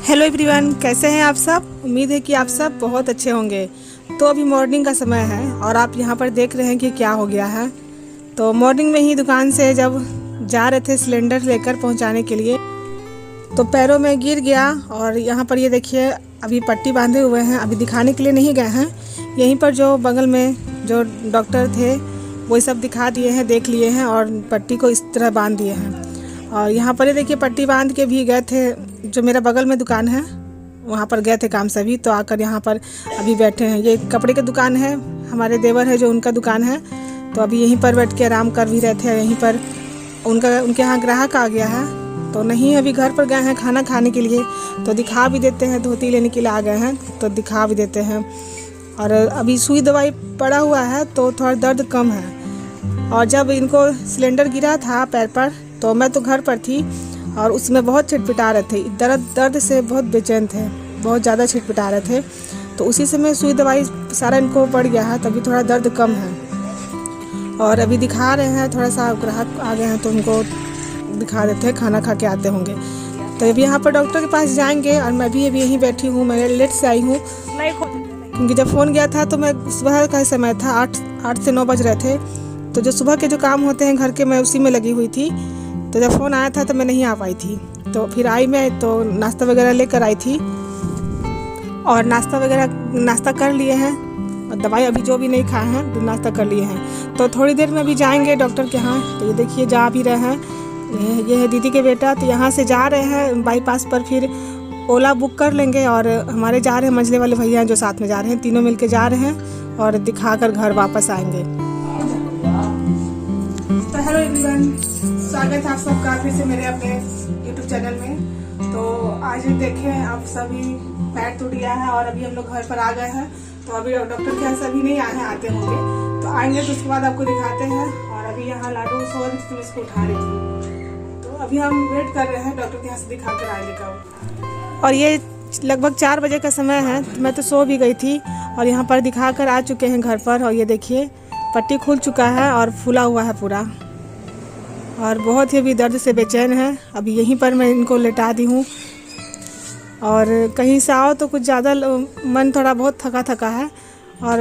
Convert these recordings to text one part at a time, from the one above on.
Hello everyone, कैसे हैं आप सब। उम्मीद है कि आप सब बहुत अच्छे होंगे। तो अभी मॉर्निंग का समय है और आप यहाँ पर देख रहे हैं कि क्या हो गया है। तो मॉर्निंग में ही दुकान से जब जा रहे थे सिलेंडर लेकर पहुँचाने के लिए तो पैरों में गिर गया। और यहाँ पर ये देखिए अभी पट्टी बांधे हुए हैं, अभी दिखाने के लिए नहीं गए हैं। यहीं पर जो बगल में जो डॉक्टर थे वो सब दिखा दिए हैं, देख लिए हैं और पट्टी को इस तरह बांध दिए हैं। और यहाँ पर ये देखिए पट्टी बांध के भी गए थे, जो मेरा बगल में दुकान है वहाँ पर गए थे काम सभी। तो आकर यहाँ पर अभी बैठे हैं। ये कपड़े की दुकान है, हमारे देवर है जो उनका दुकान है। तो अभी यहीं पर बैठ के आराम कर भी रहे थे। यहीं पर उनके यहाँ ग्राहक आ गया है तो नहीं, अभी घर पर गए हैं खाना खाने के लिए। तो दिखा भी देते हैं, धोती लेने के लिए आ गए हैं तो दिखा भी देते हैं। और अभी सुई दवाई पड़ा हुआ है तो थोड़ा दर्द कम है। और जब इनको सिलेंडर गिरा था पैर पर तो मैं तो घर पर थी और उसमें बहुत छिटपिटा रहे थे, दर्द से बहुत बेचैन थे, बहुत ज़्यादा छिटपिटा रहे थे। तो उसी समय सुई दवाई सारा इनको पड़ गया है, तभी थोड़ा दर्द कम है। और अभी दिखा रहे हैं, थोड़ा सा ग्राहक आ गए हैं तो उनको दिखा देते हैं, खाना खा के आते होंगे। तो अभी यहाँ पर डॉक्टर के पास जाएंगे। और मैं भी अभी यहीं बैठी हूँ, मैं लेट से आई हूँ क्योंकि जब फ़ोन गया था तो मैं सुबह का समय था, 8 से 9 बज रहे थे। तो जो सुबह के जो काम होते हैं घर के, मैं उसी में लगी हुई थी। तो जब फ़ोन आया था तो मैं नहीं आ पाई थी। तो फिर आई मैं तो नाश्ता वगैरह लेकर आई थी और नाश्ता कर लिए हैं। और दवाई अभी जो भी नहीं खाए हैं तो नाश्ता कर लिए हैं। तो थोड़ी देर में अभी जाएंगे डॉक्टर के यहाँ। तो ये देखिए जा भी रहे हैं, ये है दीदी के बेटा। तो यहाँ से जा रहे हैं बाईपास पर, फिर ओला बुक कर लेंगे। और हमारे जा रहे हैं मंझले वाले भैया जो साथ में जा रहे हैं, तीनों मिल के जा रहे हैं और दिखाकर घर वापस आएंगे। तो हेलो एवरीवन, स्वागत है आप सबका फिर से मेरे अपने यूट्यूब चैनल में। तो आज देखें आप सभी पैर टूट गया है और अभी हम लोग घर पर आ गए हैं। तो अभी डॉक्टर के यहाँ सभी नहीं आए हैं, आते होंगे तो आएंगे तो उसके बाद आपको दिखाते हैं। और अभी यहाँ लाडू सो रही थी तो इसको उठा रही थी। तो अभी हम वेट कर रहे हैं डॉक्टर के यहाँ से दिखा कर आने का। और ये लगभग 4 बजे का समय है, तो मैं तो सो भी गई थी। और यहाँ पर दिखा कर आ चुके हैं घर पर। और ये देखिए पट्टी खुल चुका है और फूला हुआ है पूरा, और बहुत ही अभी दर्द से बेचैन है। अभी यहीं पर मैं इनको लेटा दी हूँ। और कहीं से आओ तो कुछ ज़्यादा मन थोड़ा बहुत थका थका है और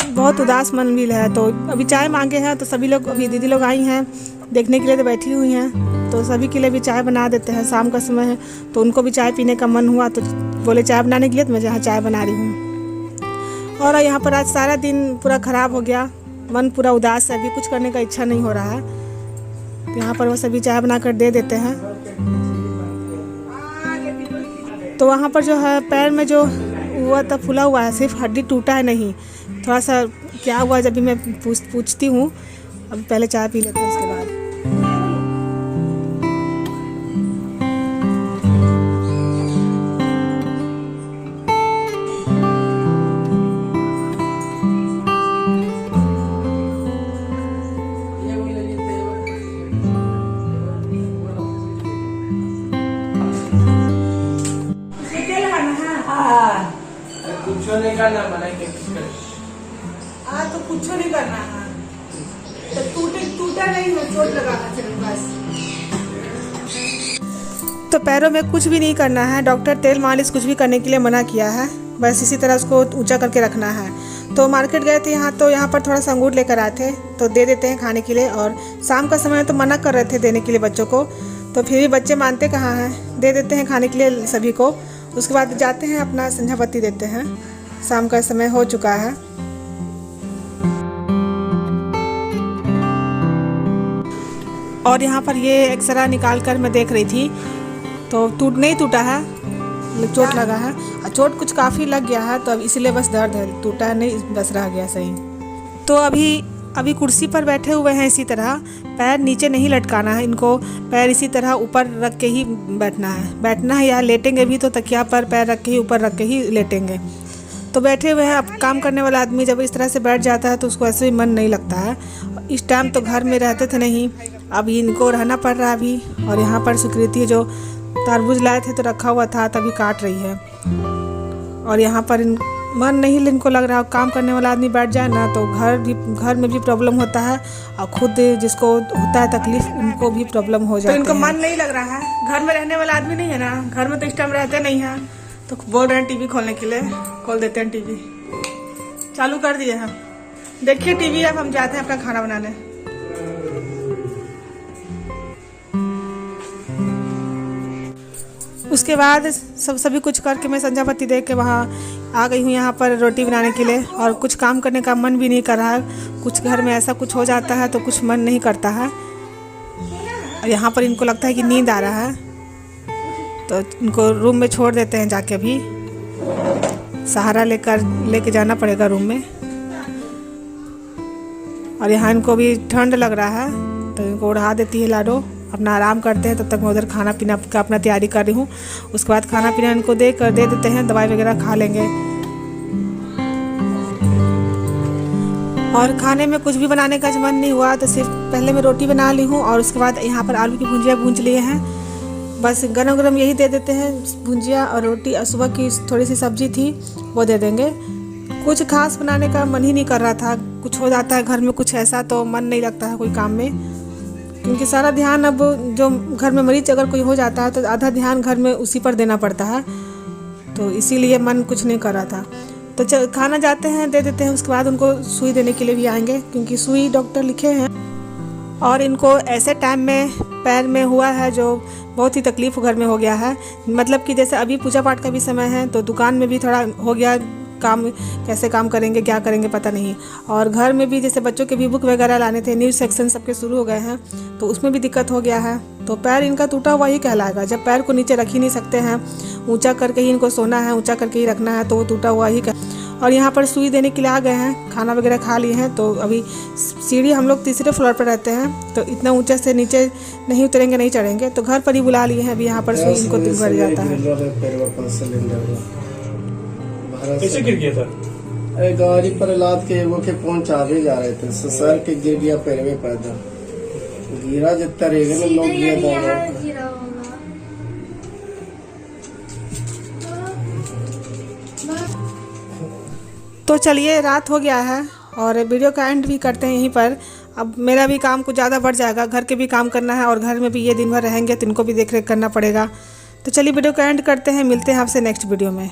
बहुत उदास मन भी है। तो अभी चाय मांगे हैं तो सभी लोग, अभी दीदी लोग आई हैं देखने के लिए तो बैठी हुई हैं। तो सभी के लिए भी चाय बना देते हैं, शाम का समय है तो उनको भी चाय पीने का मन हुआ तो बोले चाय बनाने के लिए, तो मैं जहाँ चाय बना रही हूँ। और यहाँ पर आज सारा दिन पूरा ख़राब हो गया, मन पूरा उदास है, अभी कुछ करने का इच्छा नहीं हो रहा है। यहाँ पर वो सभी चाय बनाकर दे देते हैं। तो वहाँ पर जो है पैर में जो हुआ था फूला हुआ है, सिर्फ हड्डी टूटा है नहीं, थोड़ा सा क्या हुआ जब भी मैं पूछती हूँ। अब पहले चाय पी लेते हैं उसके बाद। कुछ नहीं करना मना के तो कुछ नहीं करना है, तो टूटा नहीं हो, चोट लगाना सिर्फ बस। तो पैरों में कुछ भी नहीं करना है, डॉक्टर तेल मालिश कुछ भी करने के लिए मना किया है, बस इसी तरह उसको ऊंचा करके रखना है। तो मार्केट गए थे यहाँ, तो यहाँ पर थोड़ा सा अंगूर लेकर आए थे तो दे देते हैं खाने के लिए। और शाम का समय तो मना कर रहे थे देने के लिए बच्चों को, तो फिर भी बच्चे मानते कहाँ हैं, दे देते हैं खाने के लिए सभी को। उसके बाद जाते हैं अपना संध्या बत्ती देते हैं, शाम का समय हो चुका है। और यहाँ पर ये एक्सरा निकाल कर मैं देख रही थी तो नहीं टूटा है, चोट लगा है और चोट कुछ काफ़ी लग गया है, तो अब इसीलिए बस दर्द है, टूटा है नहीं, बस रह गया सही। तो अभी कुर्सी पर बैठे हुए हैं, इसी तरह पैर नीचे नहीं लटकाना है, इनको पैर इसी तरह ऊपर रख के ही बैठना है या लेटेंगे भी तो तकिया पर पैर रख के ही ऊपर रख के ही लेटेंगे। तो बैठे हुए हैं। अब काम करने वाला आदमी जब इस तरह से बैठ जाता है तो उसको ऐसे भी मन नहीं लगता है। इस टाइम तो घर में रहते थे नहीं, अब इनको रहना पड़ रहा अभी। और यहाँ पर सुकृति जो तरबूज लाए थे तो रखा हुआ था, तभी काट रही है। और यहाँ पर मन नहीं इनको लग रहा, काम करने वाला आदमी बैठ जाए ना तो घर में भी प्रॉब्लम होता है, और खुद जिसको होता है तकलीफ उनको भी प्रॉब्लम हो जाती है। तो इनको मन नहीं लग रहा है, घर में रहने वाला आदमी नहीं है ना, घर में तो इस टाइम रहते नहीं है, तो बोल रहे हैं टीवी खोलने के लिए। खोल देते हैं टीवी, चालू कर दिए हम। देखिए टीवी, अब हम जाते हैं अपना खाना बनाने। उसके बाद सभी कुछ करके मैं संध्या बत्ती देख के वहाँ आ गई हूँ यहाँ पर रोटी बनाने के लिए, और कुछ काम करने का मन भी नहीं कर रहा है। कुछ घर में ऐसा कुछ हो जाता है तो कुछ मन नहीं करता है, और यहाँ पर इनको लगता है कि नींद आ रहा है, तो इनको रूम में छोड़ देते हैं। जाके अभी सहारा लेके जाना पड़ेगा रूम में, और यहाँ इनको भी ठंड लग रहा है तो इनको उड़ा देती है लाडो। अपना आराम करते हैं, तब तक मैं उधर खाना पीना का अपना तैयारी कर रही हूँ। उसके बाद खाना पीना इनको दे देते हैं, दवाई वगैरह खा लेंगे। और खाने में कुछ भी बनाने का मन नहीं हुआ तो सिर्फ पहले मैं रोटी बना ली हूँ, और उसके बाद यहाँ पर आलू की भुजिया भूंज लिए हैं। बस गरम गरम यही दे देते हैं, भुजिया और रोटी, और सुबह की थोड़ी सी सब्जी थी वो दे देंगे। कुछ खास बनाने का मन ही नहीं कर रहा था। कुछ हो जाता है घर में कुछ ऐसा तो मन नहीं लगता है कोई काम में, क्योंकि सारा ध्यान अब जो घर में मरीज अगर कोई हो जाता है तो आधा ध्यान घर में उसी पर देना पड़ता है, तो इसीलिए मन कुछ नहीं कर रहा था। तो खाना जाते हैं, दे देते हैं। उसके बाद उनको सुई देने के लिए भी आएंगे, क्योंकि सुई डॉक्टर लिखे हैं, और इनको ऐसे टाइम में पैर में हुआ है जो बहुत ही तकलीफ घर में हो गया है। मतलब कि जैसे अभी पूजा पाठ का भी समय है तो दुकान में भी थोड़ा हो गया काम, कैसे काम करेंगे क्या करेंगे पता नहीं। और घर में भी जैसे बच्चों के भी बुक वगैरह लाने थे, न्यूज़ सेक्शन सबके शुरू हो गए हैं, तो उसमें भी दिक्कत हो गया है। तो पैर इनका टूटा हुआ ही कहलाएगा। जब पैर को नीचे रख ही नहीं सकते हैं, ऊंचा करके ही इनको सोना है, ऊंचा करके ही रखना है, तो वो टूटा हुआ ही और यहाँ पर सुई देने के लिए आ गए हैं, खाना वगैरह खा लिए हैं। तो अभी सीढ़ी हम लोग तीसरे फ्लोर पर रहते हैं, तो इतना ऊंचा से नीचे नहीं उतरेंगे, नहीं चढ़ेंगे, तो घर पर ही बुला लिए हैं। अभी यहाँ पर सुई इनको भर जाता है। कैसे गिर गया था? अरे गाड़ी पर लाद के वो के पहुंचा भी जा रहे थे, सर के गिर गया पैर में पैदा गिरा, जितना रहेगा ना लोग गिरा। तो चलिए रात हो गया है और वीडियो का एंड भी करते हैं यहीं पर। अब मेरा भी काम कुछ ज़्यादा बढ़ जाएगा, घर के भी काम करना है, और घर में भी ये दिन भर रहेंगे तो इनको भी देख रेख करना पड़ेगा। तो चलिए वीडियो का एंड करते हैं, मिलते हैं आपसे नेक्स्ट वीडियो में।